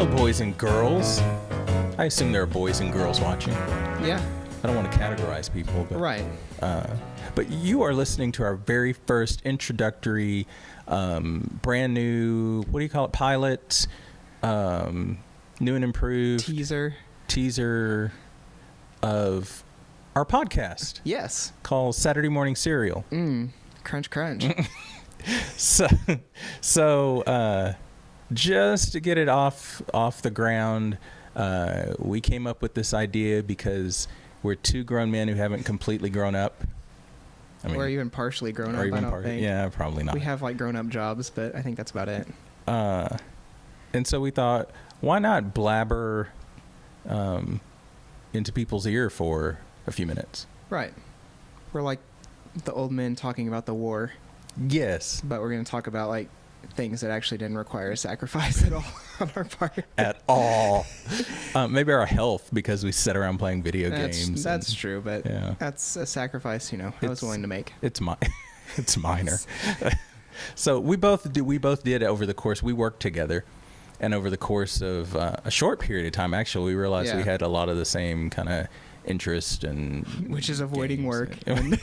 Hello, boys and girls. I assume there are boys and girls watching. Yeah. I don't want to categorize people, but Right. But you are listening to our very first introductory, brand new. What do you call it? Pilot, new and improved Teaser of our podcast. Yes. Called Saturday Morning Cereal. Crunch, crunch. So just to get it off the ground, we came up with this idea because we're two grown men who haven't completely grown up. I mean, or even partially grown up, or even I don't think. Yeah, probably not. We have like grown-up jobs, but I think that's about it. And so we thought, why not blabber into people's ear for a few minutes? Right. We're like the old men talking about the war, Yes. but we're going to talk about like things that actually didn't require a sacrifice at all on our part. At all. Maybe our health, because we sit around playing video games. That's true, but yeah. that's a sacrifice, I was willing to make. It's minor. So we both did over the course. We worked together, and over the course of a short period of time, actually, we realized we had a lot of the same kind of interest and which is avoiding games. work and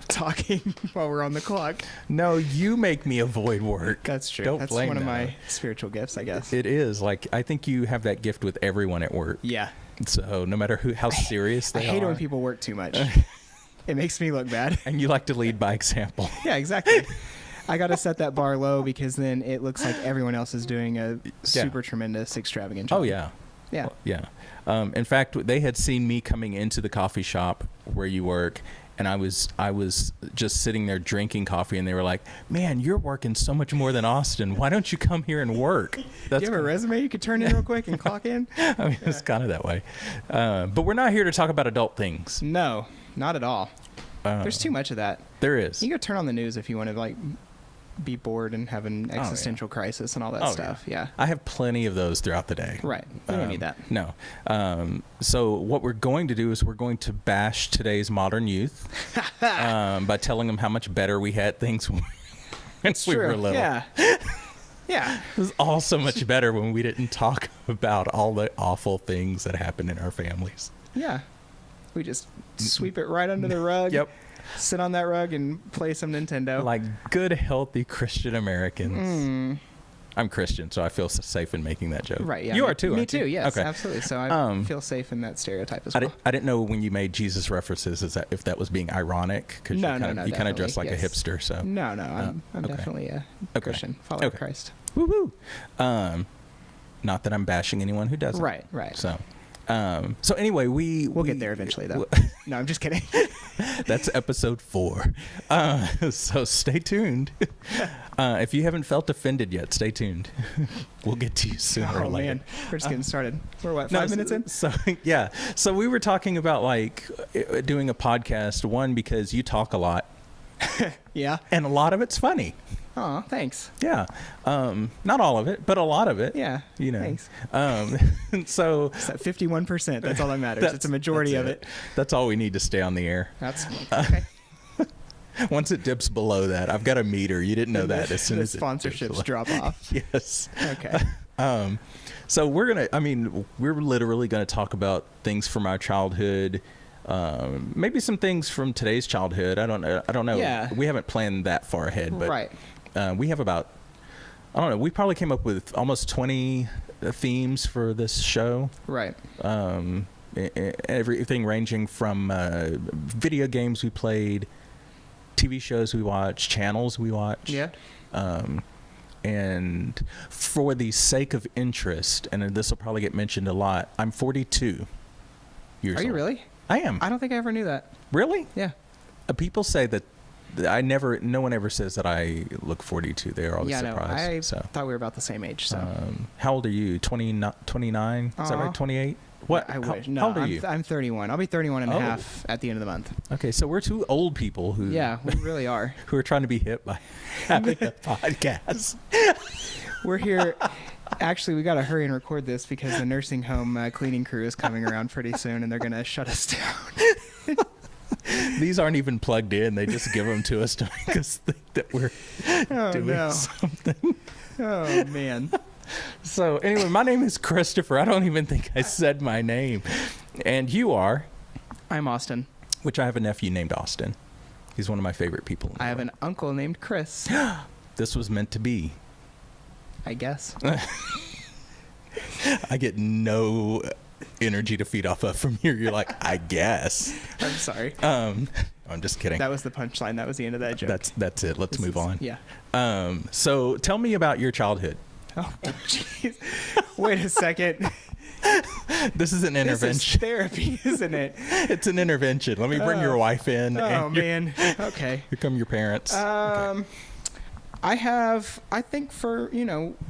talking while we're on the clock. No, you make me avoid work. That's true. Don't That's blame one of that. my spiritual gifts, I guess. It is. Like, I think you have that gift with everyone at work. Yeah. So no matter how serious they are. I hate it when people work too much. It makes me look bad. And you like to lead by example. Yeah, exactly. I got to set that bar low because then it looks like everyone else is doing a super tremendous, extravagant job. Oh, yeah. Yeah. Well, yeah. In fact, they had seen me coming into the coffee shop where you work, and I was just sitting there drinking coffee, and they were like, "Man, you're working so much more than Austin. Why don't you come here and work?" Do you have a resume you could turn in real quick and clock in? I mean, it's kind of that way. But we're not here to talk about adult things. No, not at all. There's too much of that. There is. You go turn on the news if you want to like be bored and have an existential crisis and all that stuff. Yeah. I have plenty of those throughout the day. Right. You don't need that. No. So what we're going to do is we're going to bash today's modern youth by telling them how much better we had things when we were little. Yeah. Yeah. It was all so much better when we didn't talk about all the awful things that happened in our families. Yeah. We just sweep it right under the rug. Yep. Sit on that rug and play some Nintendo. Like good, healthy Christian Americans. I'm Christian, so I feel safe in making that joke. Right, yeah. You are too, Me aren't you? too, yes, okay. absolutely. So I feel safe in that stereotype as well. I didn't know when you made Jesus references if that was being ironic, because No, you kind of dress like a yes. hipster. So No, I'm okay. definitely a Christian, follower of Christ. Woo-hoo. Not that I'm bashing anyone who doesn't. Right. So anyway, we'll get there eventually, though. No, I'm just kidding. That's episode 4. So stay tuned. If you haven't felt offended yet, stay tuned. We'll get to you sooner or later. Man, we're just getting started. We're what, 5 minutes in? So yeah. So we were talking about like doing a podcast. One, because you talk a lot. Yeah. And a lot of it's funny. Oh, thanks. Yeah. Not all of it, but a lot of it. Yeah. Thanks. So it's that 51%. That's all that matters. It's a majority of it. That's all we need to stay on the air. That's okay. Once it dips below that, I've got a meter. You didn't know that as soon the as sponsorships drop off. Yes. Okay. So we're literally gonna talk about things from our childhood. Maybe some things from today's childhood. I don't know. Yeah. We haven't planned that far ahead, but right. We have about, I don't know, we probably came up with almost 20 themes for this show. Right. Everything ranging from video games we played, TV shows we watched, channels we watched. Yeah. And for the sake of interest, and this will probably get mentioned a lot, I'm 42 years old. Are you really? I am. I don't think I ever knew that. Really? Yeah. People say that no one ever says that I look 42. They are always surprised. I thought we were about the same age. So. How old are you? 29? Is that right? 28? What? I wish. How old are you? I'm 31. I'll be 31 and a half at the end of the month. Okay, so we're two old people who... Yeah, we really are. Who are trying to be hit by having a podcast. We're here... Actually, we got to hurry and record this because the nursing home cleaning crew is coming around pretty soon, and they're going to shut us down. These aren't even plugged in. They just give them to us to make us think that we're doing something. Oh, man. So anyway, my name is Christopher. I don't even think I said my name. And you are? I'm Austin. Which I have a nephew named Austin. He's one of my favorite people. I have an uncle named Chris. This was meant to be. I guess. I get no energy to feed off of from here. You're like, I guess. I'm sorry. I'm just kidding. That was the punchline. That was the end of that joke. That's it. Let's move on. Yeah. So tell me about your childhood. Oh, jeez. Wait a second. This is an intervention. This is therapy, isn't it? It's an intervention. Let me bring your wife in. Oh, man. Okay. Here come your parents. Okay. I think for,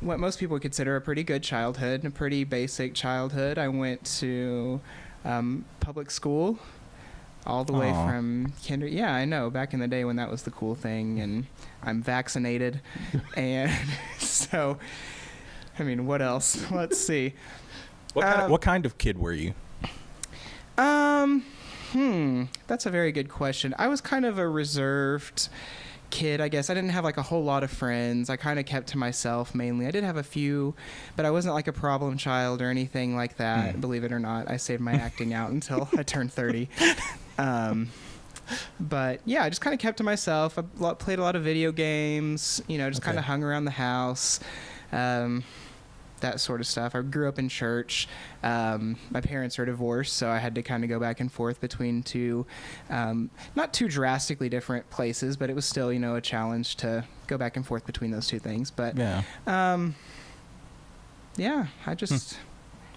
what most people would consider a pretty good childhood, a pretty basic childhood. I went to public school all the way from kinder. Yeah, I know. Back in the day when that was the cool thing, and I'm vaccinated. And so, I mean, what else? Let's see. What kind of kid were you? That's a very good question. I was kind of a reserved kid, I guess. I didn't have like a whole lot of friends. I kind of kept to myself mainly. I did have a few, but I wasn't like a problem child or anything like that. Believe it or not, I saved my acting out until I turned 30. But yeah, I just kind of kept to myself. I played a lot of video games, just kind of hung around the house. That sort of stuff. I grew up in church. My parents are divorced, so I had to kind of go back and forth between two, not too drastically different places, but it was still, a challenge to go back and forth between those two things. But yeah, I just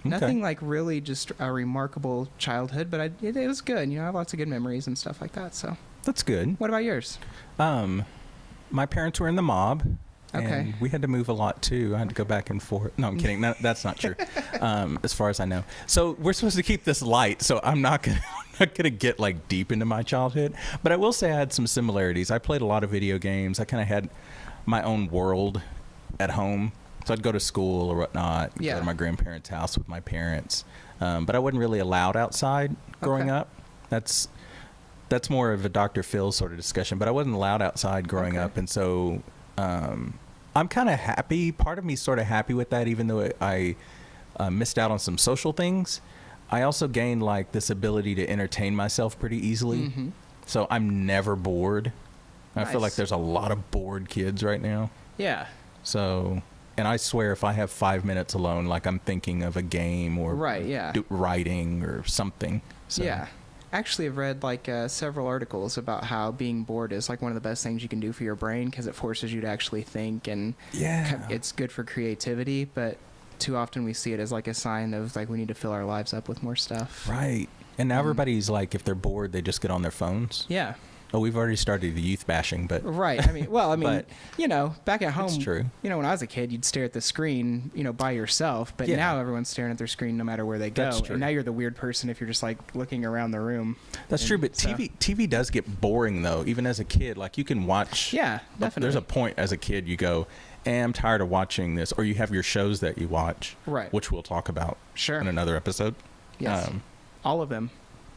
nothing like really just a remarkable childhood, but it was good. I have lots of good memories and stuff like that. So that's good. What about yours? My parents were in the mob. Okay. And we had to move a lot too. I had to go back and forth. No, I'm kidding. No, that's not true. As far as I know. So we're supposed to keep this light. So I'm not gonna get like deep into my childhood. But I will say I had some similarities. I played a lot of video games. I kind of had my own world at home. So I'd go to school or whatnot. Yeah. Go to my grandparents' house with my parents. But I wasn't really allowed outside growing up. That's more of a Dr. Phil sort of discussion. But I wasn't allowed outside growing up, and so. I'm kind of happy. Part of me sort of happy with that, even though I missed out on some social things. I also gained like this ability to entertain myself pretty easily. Mm-hmm. So I'm never bored. Nice. I feel like there's a lot of bored kids right now. Yeah. So, and I swear if I have 5 minutes alone, like I'm thinking of a game or writing or something. So. Yeah. Actually, I've read like several articles about how being bored is like one of the best things you can do for your brain because it forces you to actually think, and it's good for creativity. But too often we see it as like a sign of like we need to fill our lives up with more stuff. Right. And now everybody's like, if they're bored, they just get on their phones. Yeah. Oh, we've already started the youth bashing, but right. I mean, back at home, it's true. When I was a kid, you'd stare at the screen, by yourself. But now everyone's staring at their screen no matter where they go. That's true. And now you're the weird person if you're just like looking around the room. That's true. But TV does get boring though. Even as a kid, like you can watch. Yeah, definitely. There's a point as a kid you go, I'm tired of watching this, or you have your shows that you watch, right? Which we'll talk about in another episode. Yes, all of them.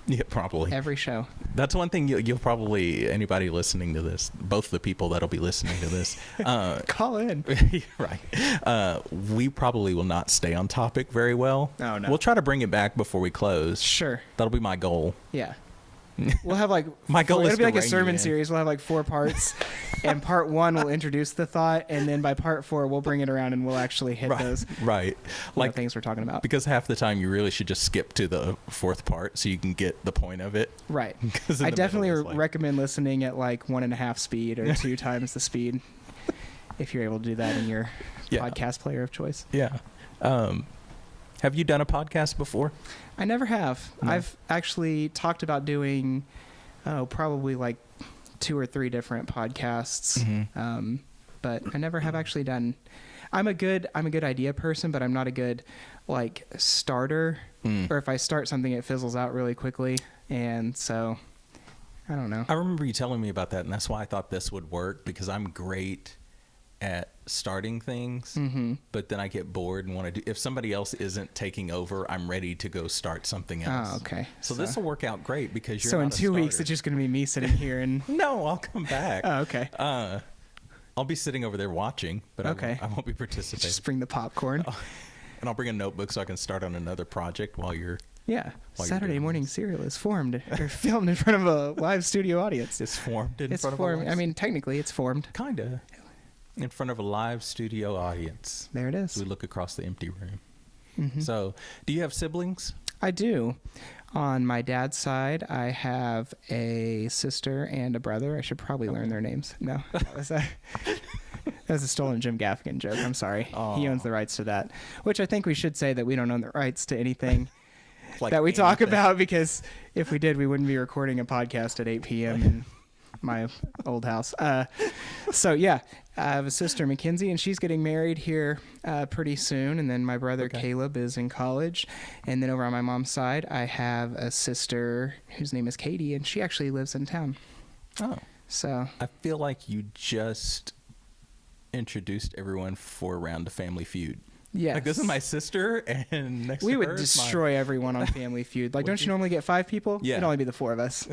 Yeah, probably. Every show. That's one thing you'll probably, anybody listening to this, both the people that'll be listening to this. Call in. Right. We probably will not stay on topic very well. Oh, no. We'll try to bring it back before we close. Sure. That'll be my goal. Yeah. We'll have like my goal is it'll be like a sermon series. We'll have like 4 parts, and part 1 will introduce the thought, and then by part 4 we'll bring it around and we'll actually hit those like things we're talking about. Because half the time you really should just skip to the 4th part so you can get the point of it. Right. I definitely recommend listening at like 1.5 speed or 2 times the speed if you're able to do that in your podcast player of choice. Yeah. Have you done a podcast before? I never have. No. I've actually talked about doing, probably like 2 or 3 different podcasts, but I never have actually done. I'm a good idea person, but I'm not a good like starter. Or if I start something, it fizzles out really quickly, and so I don't know. I remember you telling me about that, and that's why I thought this would work because I'm great at starting things, but then I get bored and want to do. If somebody else isn't taking over, I'm ready to go start something else. Oh, okay. So this will work out great because you're. So in 2 weeks, it's just going to be me sitting here and. No, I'll come back. Oh, okay. I'll be sitting over there watching, but Okay. I won't be participating. Just bring the popcorn. And I'll bring a notebook so I can start on another project while you're. Yeah. While you're Saturday doing morning this. serial is formed or filmed in front of a live studio audience. It's formed in It's front formed. of a I mean, technically, it's formed. kinda in front of a live studio audience. There it As is. we look across the empty room. Mhm. So, do you have siblings? I do. On my dad's side, I have a sister and a brother. I should probably learn their names. No, that was a stolen Jim Gaffigan joke. I'm sorry. He Aw. owns the rights to that, which I think we should say that we don't own the rights to anything Like that we talk anything. about, because if we did, we wouldn't be recording a podcast at 8 p.m. in my old house. So yeah, I have a sister, Mackenzie, and she's getting married here pretty soon. And then my brother Okay. Caleb is in college. And then over on my mom's side, I have a sister whose name is Katie, and she actually lives in town. Oh, So I feel like you just introduced everyone for a round of Family Feud. yeah, Like, this is my sister, and next we to would her is my- destroy everyone on Family Feud. Like, Would don't you you? normally get 5 people? Yeah. It'd only be the 4 of us.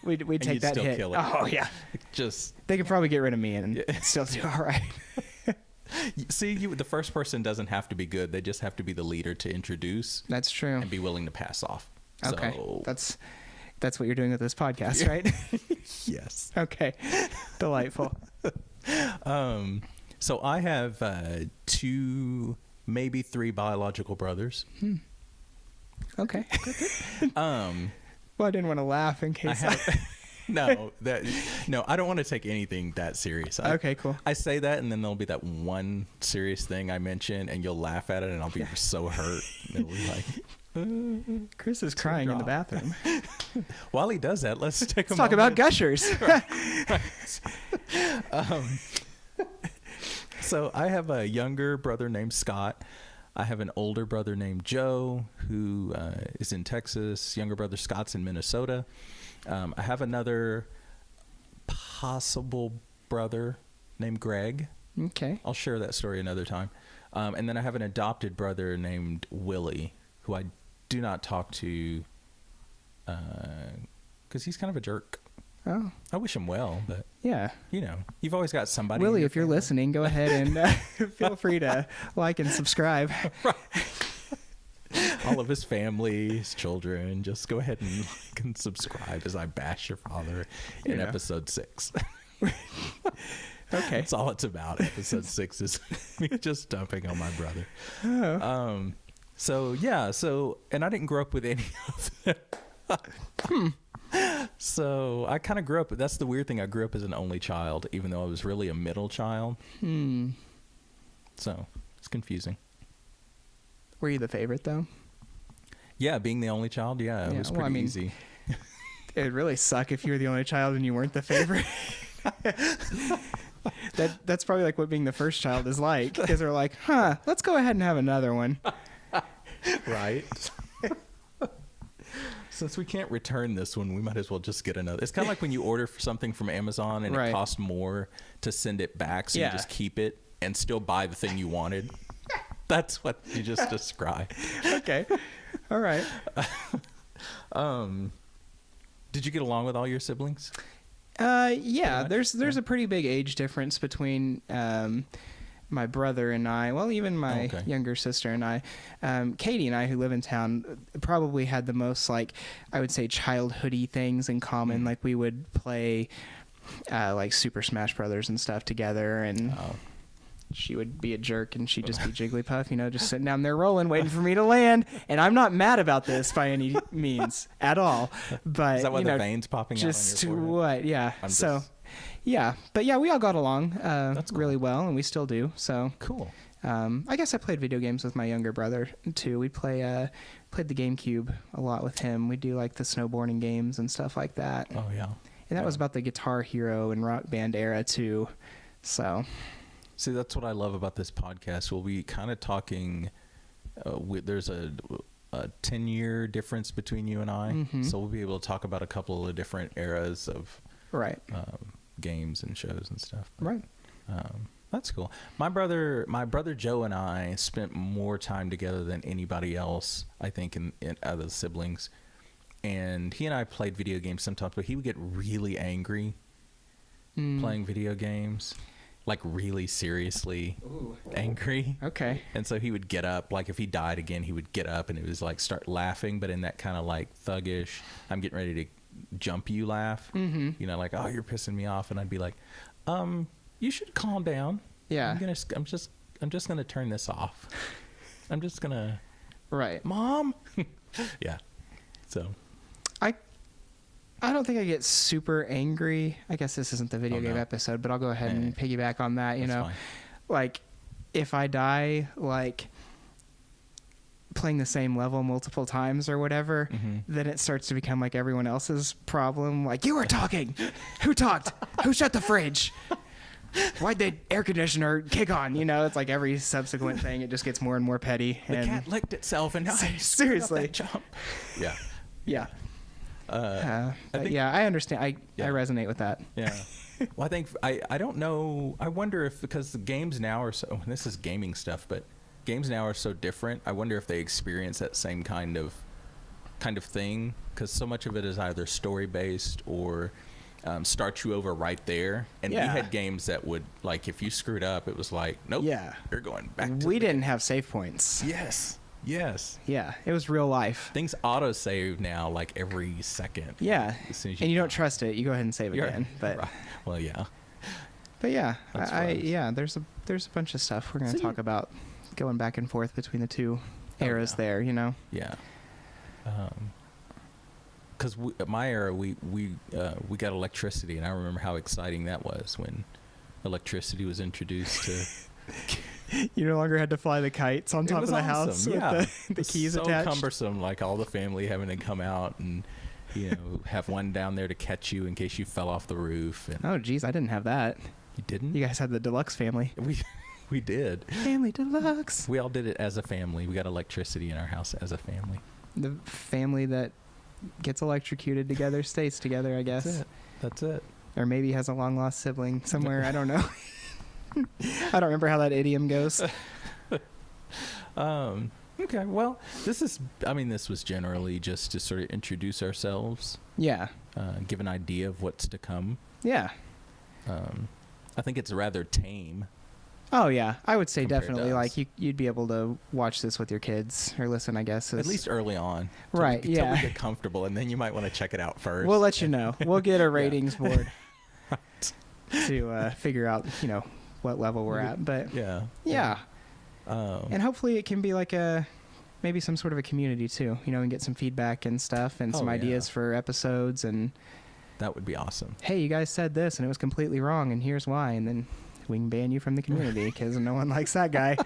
We'd And take you'd that still hit. kill it. Oh yeah, Just they could probably get rid of me and Yeah. still do all right. see, the first person doesn't have to be good. They just have to be the leader to introduce That's true. and be willing to pass off. Okay, So, that's what you're doing with this podcast, right? yes. Okay, delightful. So I have 2, maybe 3 biological brothers. Okay. Um, Well, I didn't want to laugh in I case. have no, I don't want to take anything that serious. Okay, cool. I say that, and then there'll be that one serious thing I mention, and you'll laugh at it, and I'll be so hurt. And it'll be like, Chris is crying in the drop. bathroom. while he does that, let's take a Let's talk about moment. gushers. So I have a younger brother named Scott. I have an older brother named Joe, who is in Texas. Younger brother Scott's in Minnesota. I have another possible brother named Greg. Okay. I'll share that story another time. And then I have an adopted brother named Willie, who I do not talk to because he's kind of a jerk. Oh, I wish him well, but yeah. you know, you've always got somebody. in Willie, your if you're family. listening, go ahead and feel free to like and subscribe. All of his family, his children, just go ahead and like and subscribe as I bash your father in You know. episode 6. Okay. That's all it's about. Episode 6 is me just dumping on my brother. Oh. So yeah, and I didn't grow up with any of them. So I kind of grew up. That's the weird thing. I grew up as an only child, even though I was really a middle child. So it's confusing. Were you the favorite though? Yeah, being the only child. Yeah, it Yeah, was well, pretty I mean, easy. It would really suck if you were the only child and you weren't the favorite. That's probably like what being the first child is like, because they're like, let's go ahead and have another one. Right. Since we can't return this one, we might as well just get another. It's kind of like when you order something from Amazon and Right. it costs more to send it back, so Yeah. you just keep it and still buy the thing you wanted. That's what you just described. Okay. All right. Did you get along with all your siblings? Yeah, much? there's a pretty big age difference between my brother and I. Well, even my Okay. younger sister and I. Katie and I, who live in town, probably had the most, like, I would say, childhoody things in common. Like, we would play like Super Smash Brothers and stuff together, and Oh. she would be a jerk and she'd just be Jigglypuff, you know, just sitting down there rolling, waiting for me to land. And I'm not mad about this by any means at all. But Is that why you the know, veins popping just out on your forehead? what? Yeah. I'm So, just- yeah, but yeah, we all got along That's cool. really well, and we still do. So, Cool. I guess I played video games with my younger brother too. We played the GameCube a lot with him. We do like the snowboarding games and stuff like that. Oh yeah. And that was Yeah. about the Guitar Hero and Rock Band era too. So, See, that's what I love about this podcast. We'll be kind of talking. There's a 10-year difference between you and I, Mhm. so we'll be able to talk about a couple of different eras of right. games and shows and stuff. Right. That's cool. My brother Joe and I spent more time together than anybody else, I think, in out of the siblings. And he and I played video games sometimes, but he would get really angry Mm. playing video games. like really seriously Ooh. angry. Okay. And so he would get up, like if he died again, he would get up and it was like start laughing, but in that kind of like thuggish, I'm getting ready to jump you laugh. Mm-hmm. You know, like, oh, you're pissing me off. And I'd be like, you should calm down. Yeah. I'm just gonna turn this off. I'm just gonna, Right. Mom. Yeah. So I don't think I get super angry. I guess this isn't the video game no. episode, but I'll go ahead and piggyback on that. You That's know, fine. like if I die, like playing the same level multiple times or whatever, then it starts to become like everyone else's problem. Like, you were talking. Who talked? Who shut the fridge? Why'd the air conditioner kick on? You know, it's like every subsequent thing, it just gets more and more petty. The and cat licked itself and seriously. jump. Yeah. Yeah. I think, yeah, I understand. I resonate with that. Yeah. Well, I think I don't know. I wonder if because the games now are so. This is gaming stuff, but games now are so different. I wonder if they experience that same kind of thing because so much of it is either story based or start you over right there. And we had games that would like if you screwed up, it was like nope. Yeah. You're going back. We didn't have save points. Yes. Yeah, it was real life. Things auto save now like every second. Yeah. As soon as and you don't trust it, you go ahead and save again. But right. Well, yeah. But yeah, That's there's a bunch of stuff we're going to talk about going back and forth between the two eras there, you know. Yeah. Cuz my era we got electricity and I remember how exciting that was when electricity was introduced to You no longer had to fly the kites on top of the house with the keys attached. So cumbersome, like all the family having to come out and have one down there to catch you in case you fell off the roof. And oh, geez, I didn't have that. You didn't? You guys had the deluxe family. We did. Family deluxe. We all did it as a family. We got electricity in our house as a family. The family that gets electrocuted together stays together, I guess. That's it. Or maybe has a long lost sibling somewhere. I don't know. I don't remember how that idiom goes. Okay, well, this was generally just to sort of introduce ourselves. Yeah. Give an idea of what's to come. Yeah. I think it's rather tame. Oh, yeah. I would say Compared definitely. to Like, us. you'd be able to watch this with your kids or listen, I guess. At least early on. Right, Till yeah. we get comfortable, and then you might want to check it out first. We'll let you know. We'll get a ratings board to figure out, what level we're at. But yeah. And hopefully it can be like maybe some sort of a community too, and get some feedback and stuff and some ideas for episodes. And that would be awesome. Hey, you guys said this and it was completely wrong and here's why. And then we can ban you from the community because no one likes that guy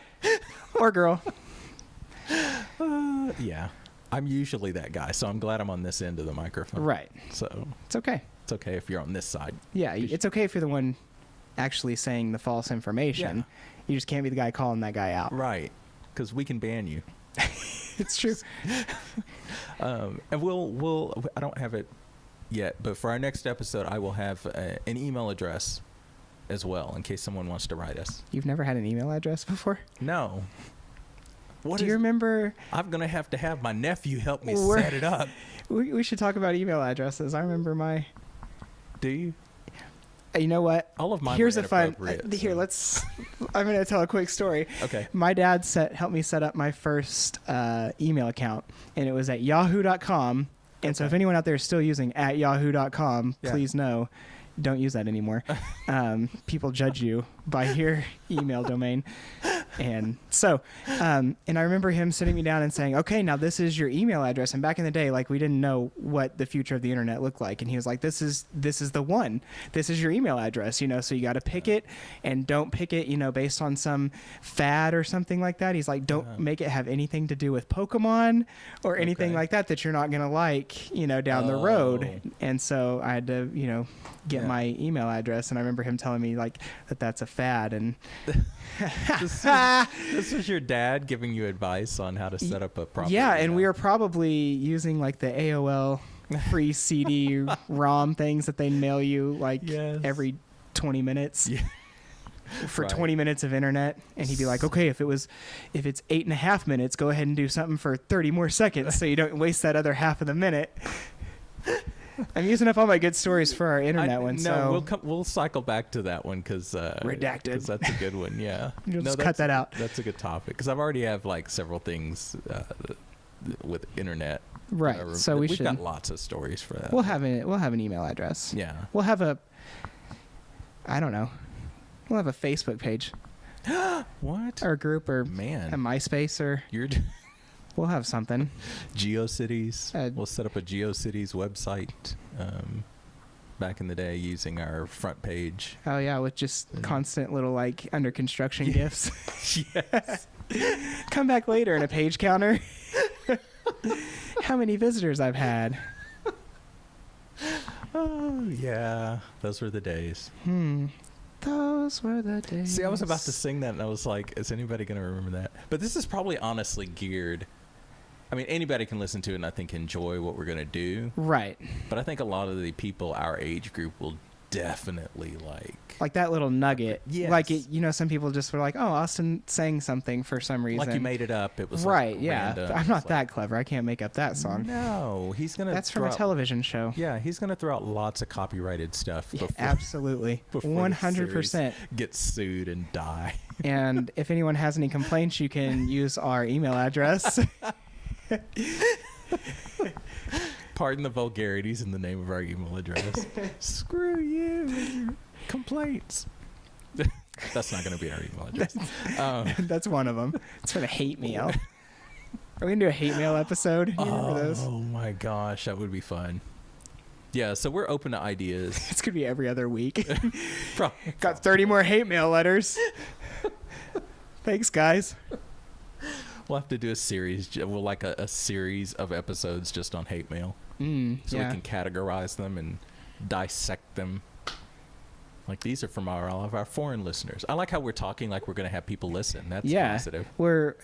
or girl. Yeah. I'm usually that guy, so I'm glad I'm on this end of the microphone. Right. So it's okay. It's okay if you're on this side. Yeah, it's okay if you're the one actually saying the false information. Yeah. You just can't be the guy calling that guy out. Right. Because we can ban you. It's true. And we'll I don't have it yet, but for our next episode, I will have an email address as well in case someone wants to write us. You've never had an email address before? No. Do you remember? I'm going to have my nephew help me set it up. We should talk about email addresses. I remember my... Do you? You know what? All of mine Here's were a fun... Here, I'm going to tell a quick story. Okay. My dad helped me set up my first email account, and it was at yahoo.com. And so if anyone out there is still using at yahoo.com, please know, don't use that anymore. People judge you by your email domain. And so, and I remember him sitting me down and saying, okay, now this is your email address. And back in the day, like, we didn't know what the future of the internet looked like. And he was like, this is the one. This is your email address, so you got to pick it, and don't pick it, based on some fad or something like that. He's like, don't make it have anything to do with Pokemon or anything like that you're not going to like, down the road. And so I had to, get my email address. And I remember him telling me like that's a fad. And this was your dad giving you advice on how to set up a proper and email. we were probably using like the AOL free CD ROM things that they mail you every 20 minutes for 20 minutes of internet. And he'd be like, okay, if it's 8.5 minutes, go ahead and do something for 30 more seconds so you don't waste that other half of the minute. I'm using up all my good stories for our internet one. No, so we'll cycle back to that one because redacted. 'cause that's a good one. Yeah, You'll just cut that out. That's a good topic because I've already have like several things with internet. Right. So we've should. got lots of stories for that. We'll have an email address. Yeah. We'll have I don't know. We'll have a Facebook page. What? Or a group or Man. a MySpace or You're we'll have something. GeoCities. We'll set up a GeoCities website back in the day using our front page. Oh yeah, with just constant little like under construction gifs. Yes. Come back later in a page counter. How many visitors I've had. Oh yeah, those were the days. Those were the days. See, I was about to sing that, and I was like, "Is anybody going to remember that?" But this is probably honestly geared. I mean, anybody can listen to it and I think enjoy what we're going to do. Right. But I think a lot of the people our age group will definitely like that little nugget. Yes. Like some people just were like, "Oh, Austin sang something for some reason." Like you made it up. It was right. Like yeah. random. I'm not that clever. I can't make up that song. No, he's gonna. That's from a television show. Yeah, he's gonna throw out lots of copyrighted stuff. Before, absolutely. 100%. Get sued and die. And if anyone has any complaints, you can use our email address. Pardon the vulgarities in the name of our email address. Screw you and your complaints. That's not going to be our email address. That's one of them. It's for the hate mail. Are we going to do a hate mail episode? You remember those? Oh my gosh, that would be fun. Yeah, so we're open to ideas. It's going to be every other week. Got 30 more hate mail letters. Thanks, guys. We'll have to do a series. We'll like a series of episodes just on hate mail. So we can categorize them and dissect them. Like these are from all of our foreign listeners. I like how we're talking like we're going to have people listen. That's positive. We're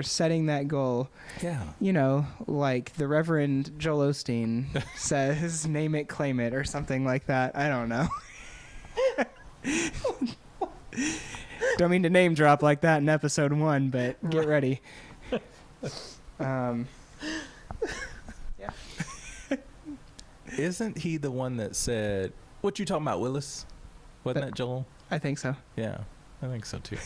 setting that goal. Yeah. Like the Reverend Joel Osteen says, name it, claim it, or something like that. I don't know. Don't mean to name drop like that in episode 1, but get ready. Yeah. Isn't he the one that said, "What you talking about, Willis"? Wasn't that Joel? I think so. Yeah, I think so too.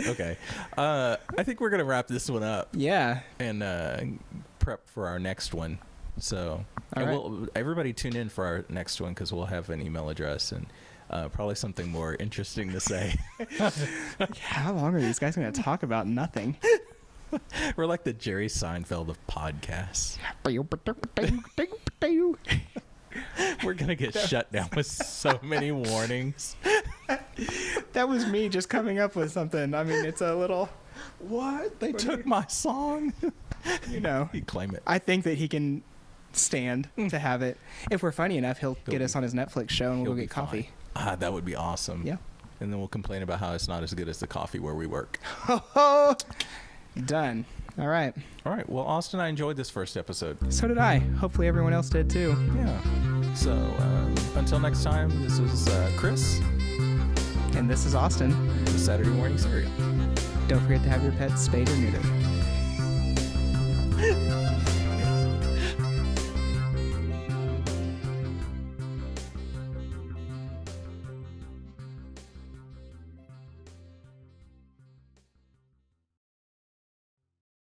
Okay. I think we're gonna wrap this one up. Yeah. And prep for our next one. So everybody tune in for our next one because we'll have an email address and probably something more interesting to say. How long are these guys going to talk about nothing? We're like the Jerry Seinfeld of podcasts. We're going to get shut down with so many warnings. That was me just coming up with something. I mean, it's a little... What? They took my song? You claim it. I think that he can stand to have it. If we're funny enough, he'll get us on his Netflix show and we'll go get coffee. That would be awesome. Yeah. And then we'll complain about how it's not as good as the coffee where we work. Done. All right. Well, Austin, I enjoyed this first episode. So did I. Hopefully everyone else did too. Yeah. So until next time, this is Chris. And this is Austin. The Saturday Morning Cereal. Don't forget to have your pets spayed or neutered.